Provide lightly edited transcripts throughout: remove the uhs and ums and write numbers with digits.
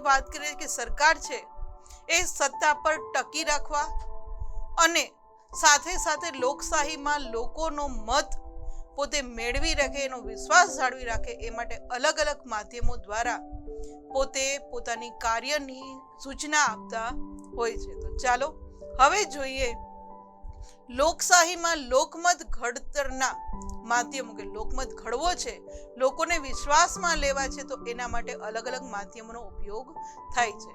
વાત કરીએ કે સરકાર છે એ સત્તા પર ટકી રાખવા અને સાથે સાથે લોકશાહીમાં લોકોનો મત પોતે મેળવી રાખે, એનો વિશ્વાસ જાળવી રાખે, એ માટે અલગ અલગ માધ્યમો દ્વારા પોતે પોતાની કાર્યની સૂચના આપતા હોય છે. તો ચાલો હવે જોઈએ લોકશાહીમાં લોકમત ઘડતરના માધ્યમો, કે લોકમત ઘડવો છે, લોકોને વિશ્વાસમાં લેવા છે, તો એના માટે અલગ અલગ માધ્યમોનો ઉપયોગ થાય છે.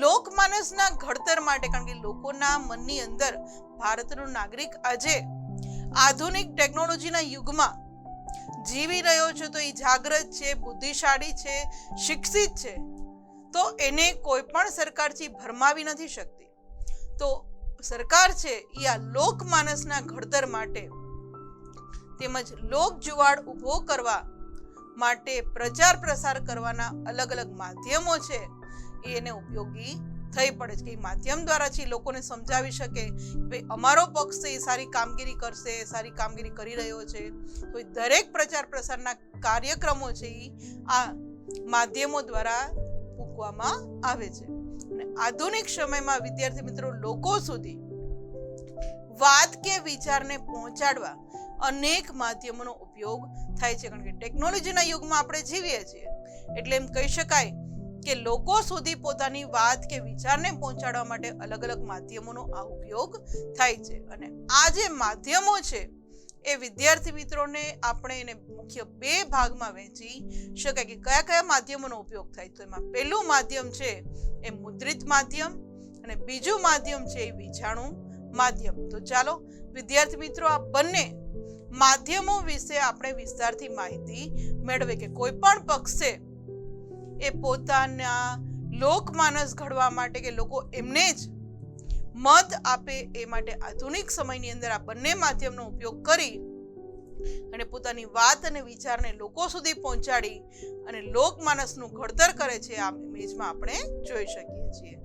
લોકમાનસના ઘડતર માટે, કારણ કે લોકોના મનની અંદર ભારતનો નાગરિક આજે આધુનિક ટેકનોલોજીના યુગમાં જીવી રહ્યો છે, તો એ જાગૃત છે, બુદ્ધિશાળી છે, શિક્ષિત છે, તો એને કોઈ પણ સરકારથી ભરમાવી નથી શકતી. તો સરકાર છે એ આ લોકમાનસના ઘડતર માટે તેમજ લોક જુવાળ ઊભો કરવા માટે પ્રચાર પ્રસાર કરવાના અલગ અલગ માધ્યમો છે એને ઉપયોગી થઈ પડે છે, કે એ માધ્યમ દ્વારા છે લોકોને સમજાવી શકે ભાઈ અમારો પક્ષ છે એ સારી કામગીરી કરશે, સારી કામગીરી કરી રહ્યો છે. તો દરેક પ્રચાર પ્રસારના કાર્યક્રમો છે એ આ માધ્યમો દ્વારા મૂકવામાં આવે છે. અને આધુનિક સમયમાં વિદ્યાર્થી મિત્રો લોકો સુધી વાત કે વિચારને પહોંચાડવા અનેક માધ્યમોનો ઉપયોગ થાય છે, કારણ કે ટેકનોલોજીના યુગમાં આપણે જીવીએ છીએ, એટલે એમ કહી શકાય કે લોકો સુધી પોતાની વાત કે વિચારને પહોંચાડવા માટે અલગ અલગ માધ્યમોનો આ ઉપયોગ થાય છે. અને આ જે માધ્યમો છે એ વિદ્યાર્થી મિત્રોને આપણે એને મુખ્ય બે ભાગમાં વહેંચી શકાય કે કયા કયા માધ્યમોનો ઉપયોગ થાય. તો એમાં પહેલું માધ્યમ છે એ મુદ્રિત માધ્યમ અને બીજું માધ્યમ છે એ વિજાણુ માધ્યમ. તો ચાલો વિદ્યાર્થી મિત્રો આ બંને માધ્યમો વિશે આપણે વિસ્તારથી માહિતી મેળવીએ કે કોઈ પણ પક્ષે એ પોતાના લોકમાનસ ઘડવા માટે કે લોકો એમને જ મત આપે એ માટે આધુનિક સમયની અંદર આ બંને માધ્યમનો ઉપયોગ કરી અને પોતાની વાત અને વિચારને લોકો સુધી પહોંચાડી અને લોકમાનસનું ઘડતર કરે છે, આ ઇમેજમાં આપણે જોઈ શકીએ છીએ.